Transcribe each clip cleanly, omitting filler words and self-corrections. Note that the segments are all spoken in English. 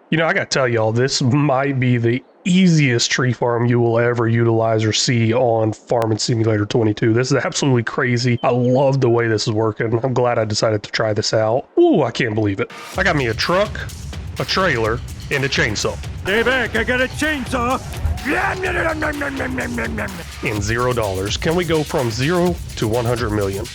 You know, I gotta tell y'all, this might be the easiest tree farm you will ever utilize or see on Farming Simulator 22. This is absolutely crazy. I love the way this is working. I'm glad I decided to try this out. Ooh, I can't believe it. I got me a truck, a trailer, and a chainsaw. Stay back, I got a chainsaw. In $0. Can we go from 0 to 100 million?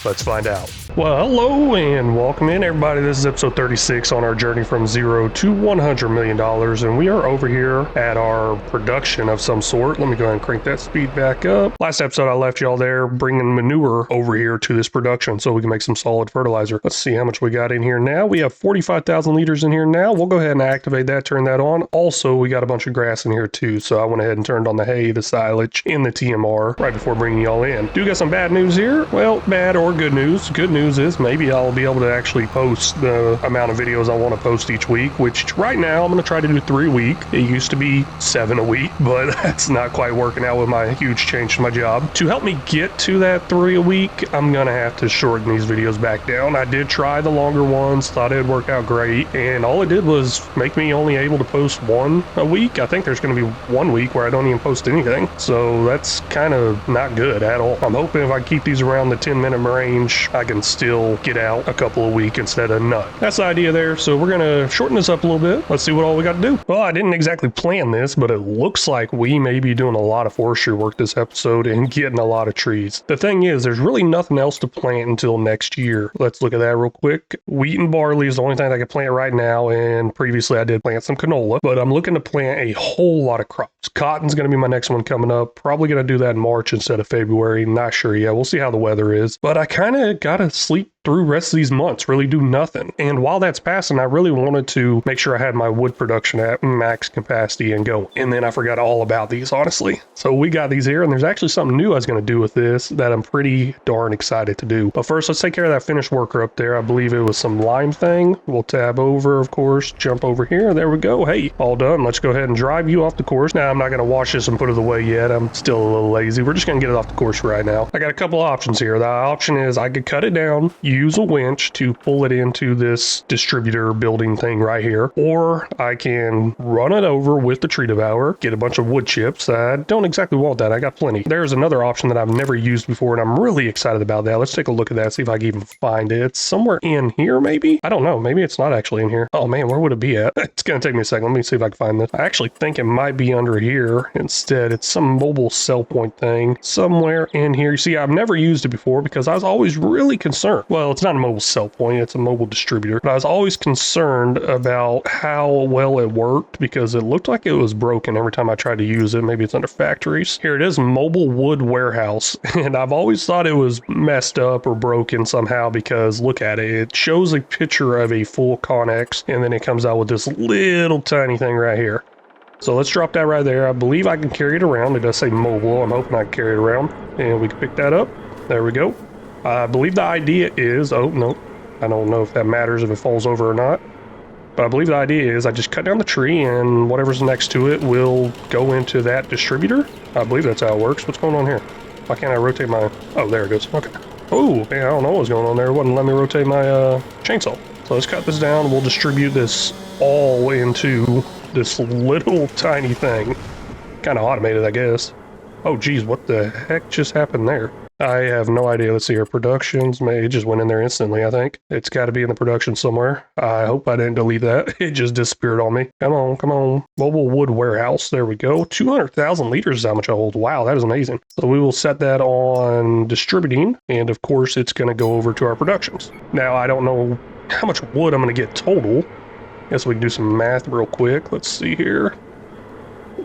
Let's find out. Well, hello and welcome in everybody. This is episode 36 on our journey from 0 to $100 million. And we are over here at our production of some sort. Let me go ahead and crank that speed back up. Last episode, I left y'all there bringing manure over here to this production so we can make some solid fertilizer. Let's see how much we got in here now. We have 45,000 liters in here now. We'll go ahead and activate that, turn that on. Also, we got a bunch of grass in here too. So I went ahead and turned on the hay, the silage, and the TMR right before bringing y'all in. Do got some bad news here? Well, bad or good news. Good news is maybe I'll be able to actually post the amount of videos I want to post each week, which right now I'm going to try to do 3 a week. It used to be 7 a week, but that's not quite working out with my huge change to my job. To help me get to that 3 a week, I'm going to have to shorten these videos back down. I did try the longer ones, thought it'd work out great, and all it did was make me only able to post 1 a week. I think there's going to be 1 week where I don't even post anything, so that's kind of not good at all. I'm hoping if I keep these around the 10-minute range, I can still get out a couple a week instead of none. That's the idea there. So we're going to shorten this up a little bit. Let's see what all we got to do. Well, I didn't exactly plan this, but it looks like we may be doing a lot of forestry work this episode and getting a lot of trees. The thing is, there's really nothing else to plant until next year. Let's look at that real quick. Wheat and barley is the only thing I can plant right now, and previously I did plant some canola, but I'm looking to plant a whole lot of crops. Cotton's going to be my next one coming up. Probably going to do that in March instead of February. Not sure yet. We'll see how the weather is, but I kind of gotta sleep through the rest of these months, really do nothing. And while that's passing, I really wanted to make sure I had my wood production at max capacity and go. And then I forgot all about these, honestly. So we got these here, and there's actually something new I was going to do with this that I'm pretty darn excited to do. But first, let's take care of that finished worker up there. I believe it was some lime thing. We'll tab over, of course, jump over here. There we go. Hey, all done. Let's go ahead and drive you off the course. Now, I'm not going to wash this and put it away yet. I'm still a little lazy. We're just going to get it off the course right now. I got a couple options here. The option is I could cut it down, use a winch to pull it into this distributor building thing right here, or I can run it over with the tree devourer, get a bunch of wood chips. I don't exactly want that. I got plenty. There's another option that I've never used before, and I'm really excited about that. Let's take a look at that, see if I can even find it. It's somewhere in here, maybe? I don't know. Maybe it's not actually in here. Oh man, where would it be at? It's gonna take me a second. Let me see if I can find this. I actually think it might be under here instead. It's some mobile sell point thing somewhere in here. You see, I've never used it before because I was always really concerned. Well, it's not a mobile sell point, it's a mobile distributor, but I was always concerned about how well it worked because it looked like it was broken every time I tried to use it. Maybe it's under factories. Here it is, mobile wood warehouse, and I've always thought it was messed up or broken somehow because look at it. It shows a picture of a full Connex, and then it comes out with this little tiny thing right here. So let's drop that right there. I believe I can carry it around. It does say mobile. I'm hoping I can carry it around, and we can pick that up. There we go. I believe the idea is, oh no, I don't know if that matters if it falls over or not, but I believe the idea is I just cut down the tree and whatever's next to it will go into that distributor. I believe that's how it works. What's going on here? Why can't I rotate my, oh, there it goes. Okay. Oh, man, I don't know what's going on there. It wouldn't let me rotate my chainsaw. So let's cut this down. We'll distribute this all into this little tiny thing. Kind of automated, I guess. Oh, geez, what the heck just happened there? I have no idea. Let's see here. Productions. It just went in there instantly, I think. It's got to be in the production somewhere. I hope I didn't delete that. It just disappeared on me. Come on, come on. Mobile wood warehouse. There we go. 200,000 liters is how much I hold. Wow, that is amazing. So we will set that on distributing. And of course, it's going to go over to our productions. Now, I don't know how much wood I'm going to get total. Guess we can do some math real quick. Let's see here.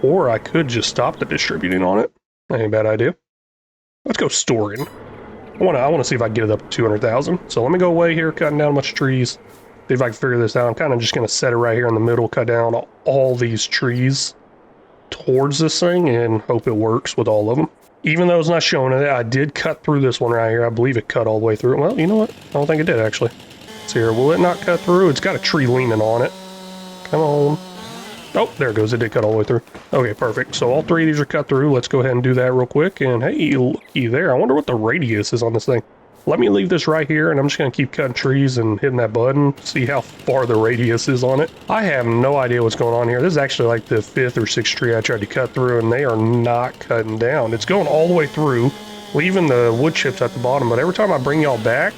Or I could just stop the distributing on it. Ain't a bad idea. Let's go storing. I want to see if I can get it up to 200,000. So let me go away here, cutting down a bunch of trees. See if I can figure this out. I'm kind of just going to set it right here in the middle, cut down all these trees towards this thing and hope it works with all of them. Even though it's not showing it, I did cut through this one right here. I believe it cut all the way through. Well, you know what? I don't think it did actually. Let's see here. Will it not cut through? It's got a tree leaning on it. Come on. Oh, there it goes. It did cut all the way through. Okay, perfect. So all 3 of these are cut through. Let's go ahead and do that real quick. And hey, looky there. I wonder what the radius is on this thing. let me leave this right here, and I'm just going to keep cutting trees and hitting that button, see how far the radius is on it. I have no idea what's going on here. This is actually like the 5th or 6th tree I tried to cut through, and they are not cutting down. It's going all the way through, leaving the wood chips at the bottom, but every time I bring y'all back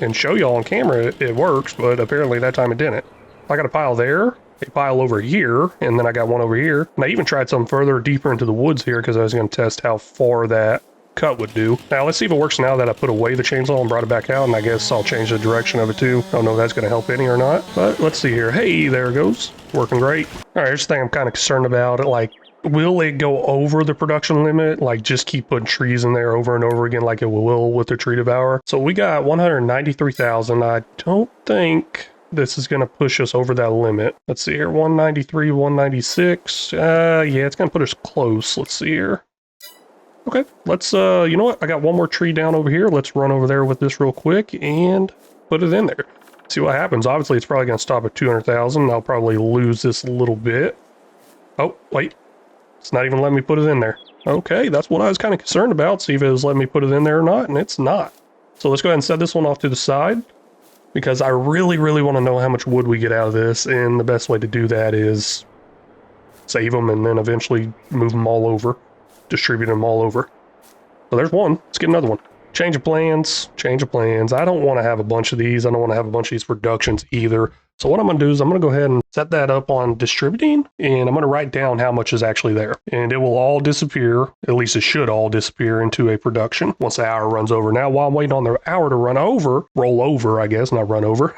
and show y'all on camera, it works, but apparently that time it didn't. I got a pile there, a pile over here, and then I got one over here. And I even tried some further deeper into the woods here because I was going to test how far that cut would do. Now let's see if it works now that I put away the chainsaw and brought it back out, and I guess I'll change the direction of it too. I don't know if that's going to help any or not, but let's see here. Hey, there it goes. Working great. All right, here's the thing I'm kind of concerned about. Like, will it go over the production limit? Like, just keep putting trees in there over and over again like it will with the tree devourer. So we got 193,000. I don't think this is going to push us over that limit. Let's see here, 193, 196. Yeah, it's going to put us close. Let's see here. Okay, let's, you know what? I got one more tree down over here. Let's run over there with this real quick and put it in there. See what happens. Obviously, it's probably going to stop at 200,000. I'll probably lose this a little bit. Oh, wait. It's not even letting me put it in there. Okay, that's what I was kind of concerned about. See if it was letting me put it in there or not, and it's not. So let's go ahead and set this one off to the side, because I really, really want to know how much wood we get out of this, and the best way to do that is save them and then eventually move them all over. Distribute them all over. So there's one. Let's get another one. Change of plans. Change of plans. I don't want to have a bunch of these. I don't want to have a bunch of these productions either. So what I'm going to do is I'm going to go ahead and set that up on distributing, and I'm going to write down how much is actually there. And it will all disappear, at least it should all disappear into a production once the hour runs over. Now, while I'm waiting on the hour to roll over, I guess, not run over,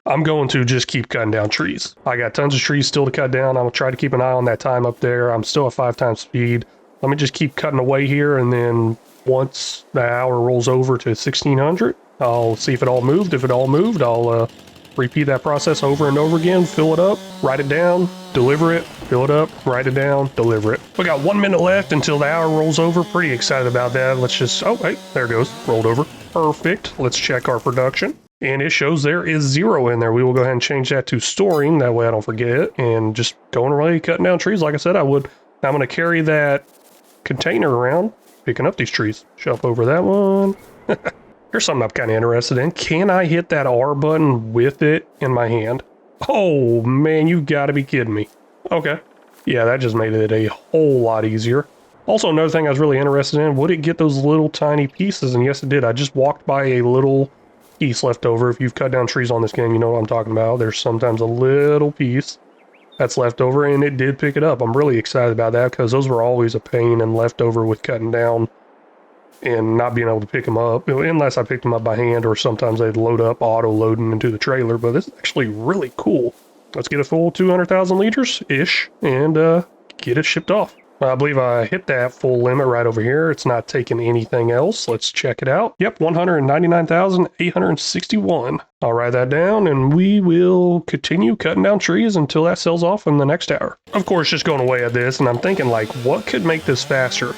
I'm going to just keep cutting down trees. I got tons of trees still to cut down. I'm going to try to keep an eye on that time up there. I'm still at 5 times speed. Let me just keep cutting away here, and then once the hour rolls over to 1600, I'll see if it all moved. If it all moved, I'll repeat that process over and over again, fill it up, write it down, deliver it, fill it up, write it down, deliver it. We got 1 minute left until the hour rolls over. Pretty excited about that. Let's just, oh, hey, there it goes, rolled over. Perfect. Let's check our production. And it shows there is 0 in there. We will go ahead and change that to storing. That way I don't forget it. And just going away, cutting down trees like I said I would. Now I'm going to carry that container around, picking up these trees. Shove over that one. Here's something I'm kind of interested in. Can I hit that R button with it in my hand? Oh man, you gotta be kidding me. Okay. Yeah, that just made it a whole lot easier. Also, another thing I was really interested in, would it get those little tiny pieces? And yes, it did. I just walked by a little piece left over. If you've cut down trees on this game, you know what I'm talking about. There's sometimes a little piece that's left over, and it did pick it up. I'm really excited about that because those were always a pain and left over with cutting down and not being able to pick them up, unless I picked them up by hand, or sometimes they'd load up auto-loading into the trailer. But this is actually really cool. Let's get a full 200,000 liters-ish and get it shipped off. I believe I hit that full limit right over here. It's not taking anything else. Let's check it out. Yep, 199,861. I'll write that down, and we will continue cutting down trees until that sells off in the next hour. Of course, just going away at this, and I'm thinking, like, what could make this faster?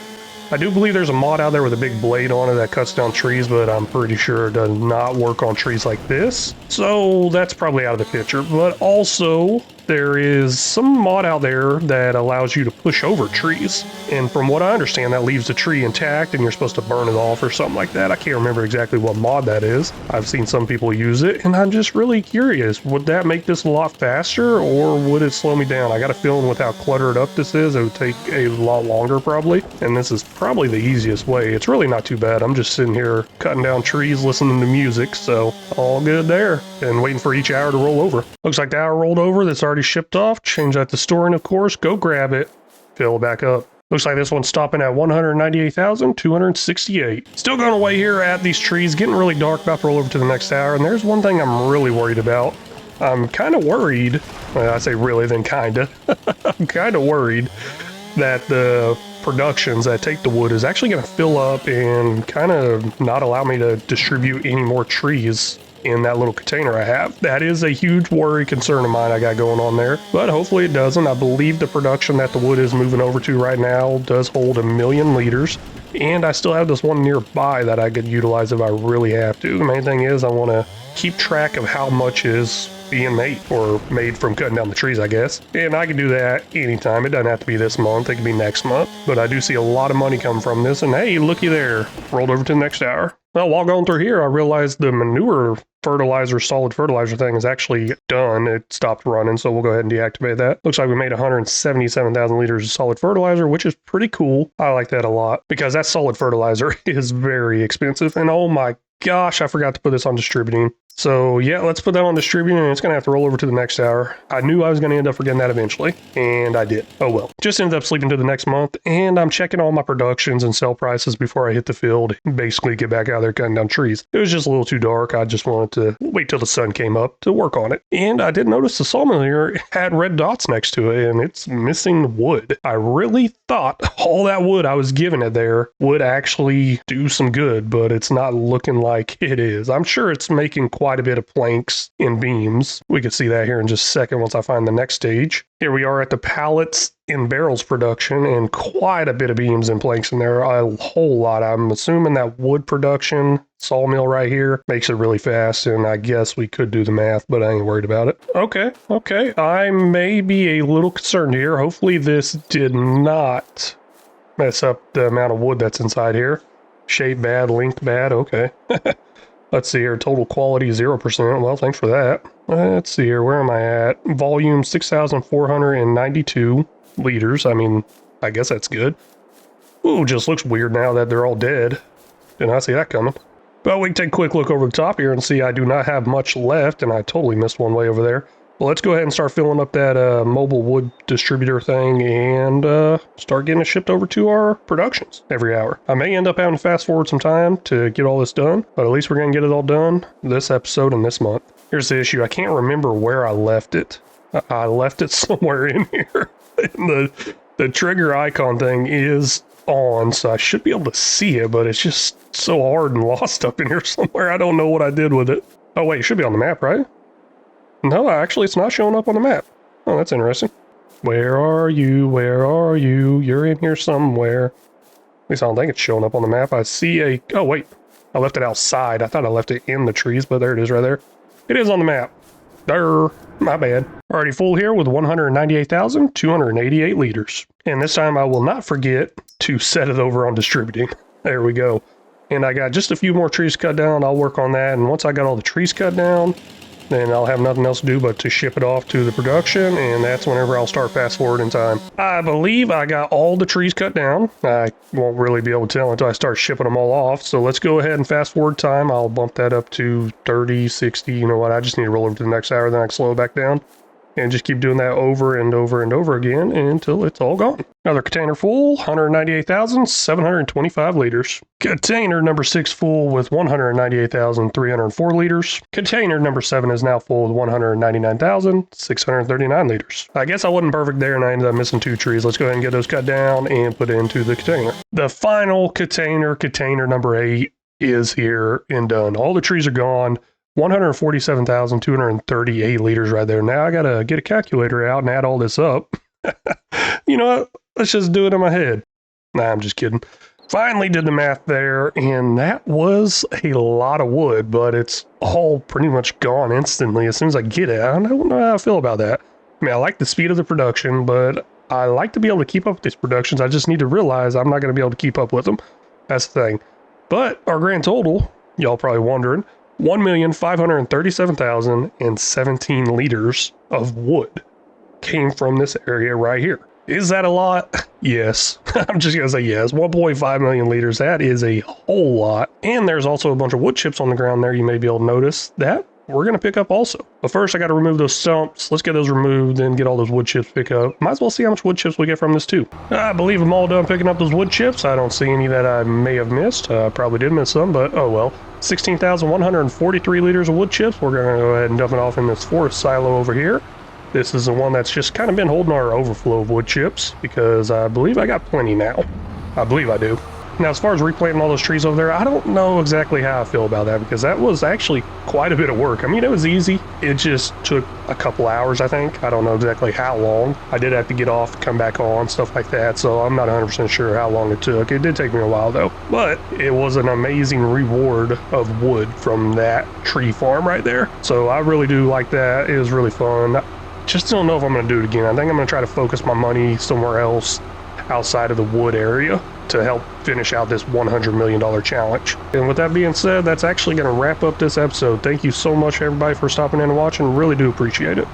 I do believe there's a mod out there with a big blade on it that cuts down trees, but I'm pretty sure it does not work on trees like this. So that's probably out of the picture. But also, there is some mod out there that allows you to push over trees. And from what I understand, that leaves the tree intact and you're supposed to burn it off or something like that. I can't remember exactly what mod that is. I've seen some people use it, and I'm just really curious. Would that make this a lot faster, or would it slow me down? I got a feeling with how cluttered up this is, it would take a lot longer probably. And this is probably the easiest way. It's really not too bad. I'm just sitting here cutting down trees, listening to music, so all good there. And waiting for each hour to roll over. Looks like the hour rolled over. That's already shipped off. Change that to storing, of course. Go grab it. Fill it back up. Looks like this one's stopping at 198,268. Still going away here at these trees. Getting really dark. About to roll over to the next hour. And there's one thing I'm really worried about. I'm kind of worried. Well, I say really, then kind of. I'm kind of worried that the productions that take the wood is actually going to fill up and kind of not allow me to distribute any more trees in that little container I have. That is a huge worry, concern of mine I got going on there, but hopefully it doesn't. I believe the production that the wood is moving over to right now does hold 1 million liters, and I still have this one nearby that I could utilize if I really have to. The main thing is I want to keep track of how much is being made, or made from cutting down the trees, I guess. And I can do that anytime. It doesn't have to be this month. It can be next month. But I do see a lot of money come from this. And hey, looky there. Rolled over to the next hour. Well, while going through here, I realized the manure fertilizer, solid fertilizer thing is actually done. It stopped running, so we'll go ahead and deactivate that. Looks like we made 177,000 liters of solid fertilizer, which is pretty cool. I like that a lot because that solid fertilizer is very expensive. And oh my gosh, I forgot to put this on distributing. So yeah, let's put that on distributing, and it's going to have to roll over to the next hour. I knew I was going to end up forgetting that eventually, and I did. Oh well. Just ended up sleeping to the next month, and I'm checking all my productions and sell prices before I hit the field, basically get back out there cutting down trees. It was just a little too dark. I just wanted to wait till the sun came up to work on it. And I did notice the sawmill here had red dots next to it, and it's missing wood. I really thought all that wood I was giving it there would actually do some good, but it's not looking like it is. I'm sure it's making quite a bit of planks and beams. We can see that here in just a second once I find the next stage. Here we are at the pallets and barrels production, and quite a bit of beams and planks in there, a whole lot. I'm assuming that wood production sawmill right here makes it really fast, and I guess we could do the math, but I ain't worried about it. Okay. I may be a little concerned here. Hopefully this did not mess up the amount of wood that's inside here. Shape bad, length bad, okay. Let's see here, total quality 0%. Well, thanks for that. Let's see here, where am I at? Volume 6,492 liters. I mean, I guess that's good. Ooh, just looks weird now that they're all dead. Did not see that coming. But we can take a quick look over the top here and see I do not have much left, and I totally missed one way over there. Well, let's go ahead and start filling up that mobile wood distributor thing and start getting it shipped over to our productions every hour. I may end up having to fast forward some time to get all this done, but at least we're going to get it all done this episode and this month. Here's the issue. I can't remember where I left it. I left it somewhere in here. The trigger icon thing is on, so I should be able to see it, but it's just so hard and lost up in here somewhere. I don't know what I did with it. Oh, wait, it should be on the map, right? No, actually, it's not showing up on the map. Oh, that's interesting. Where are you? Where are you? You're in here somewhere. At least I don't think it's showing up on the map. I see a... Oh, wait. I left it outside. I thought I left it in the trees, but there it is right there. It is on the map. There. My bad. Already full here with 198,288 liters. And this time I will not forget to set it over on distributing. There we go. And I got just a few more trees cut down. I'll work on that. And once I got all the trees cut down, then I'll have nothing else to do but to ship it off to the production, and that's whenever I'll start fast forward in time. I believe I got all the trees cut down. I won't really be able to tell until I start shipping them all off, so let's go ahead and fast forward time. I'll bump that up to 30, 60, you know what, I just need to roll over to the next hour, then I can slow it back down. And just keep doing that over and over and over again until it's all gone. Another container full, 198,725 liters. Container number 6 full with 198,304 liters. Container number 7 is now full with 199,639 liters. I guess I wasn't perfect there and I ended up missing 2 trees. Let's go ahead and get those cut down and put it into the container. The final container number 8, is here and done. All the trees are gone. 147,238 liters right there. Now I gotta get a calculator out and add all this up. You know what? Let's just do it in my head. Nah, I'm just kidding. Finally did the math there, and that was a lot of wood, but it's all pretty much gone instantly as soon as I get it. I don't know how I feel about that. I mean, I like the speed of the production, but I like to be able to keep up with these productions. I just need to realize I'm not going to be able to keep up with them. That's the thing. But our grand total, y'all probably wondering, 1,537,017 liters of wood came from this area right here. Is that a lot? Yes. I'm just going to say yes. 1.5 million liters. That is a whole lot. And there's also a bunch of wood chips on the ground there. You may be able to notice that we're going to pick up also. But first I got to remove those stumps. Let's get those removed and get all those wood chips picked up. Might as well see how much wood chips we get from this too. I believe I'm all done picking up those wood chips. I don't see any that I may have missed. I probably did miss some, but oh well. 16,143 liters of wood chips. We're going to go ahead and dump it off in this forest silo over here. This is the one that's just kind of been holding our overflow of wood chips because I believe I got plenty now. I believe I do. Now, as far as replanting all those trees over there, I don't know exactly how I feel about that, because that was actually quite a bit of work. I mean, it was easy. It just took a couple hours, I think. I don't know exactly how long. I did have to get off, come back on, stuff like that, so I'm not 100% sure how long it took. It did take me a while, though. But it was an amazing reward of wood from that tree farm right there. So I really do like that. It was really fun. Just don't know if I'm going to do it again. I think I'm going to try to focus my money somewhere else outside of the wood area to help finish out this $100 million challenge. And with that being said, that's actually going to wrap up this episode. Thank you so much, everybody, for stopping in and watching. Really do appreciate it.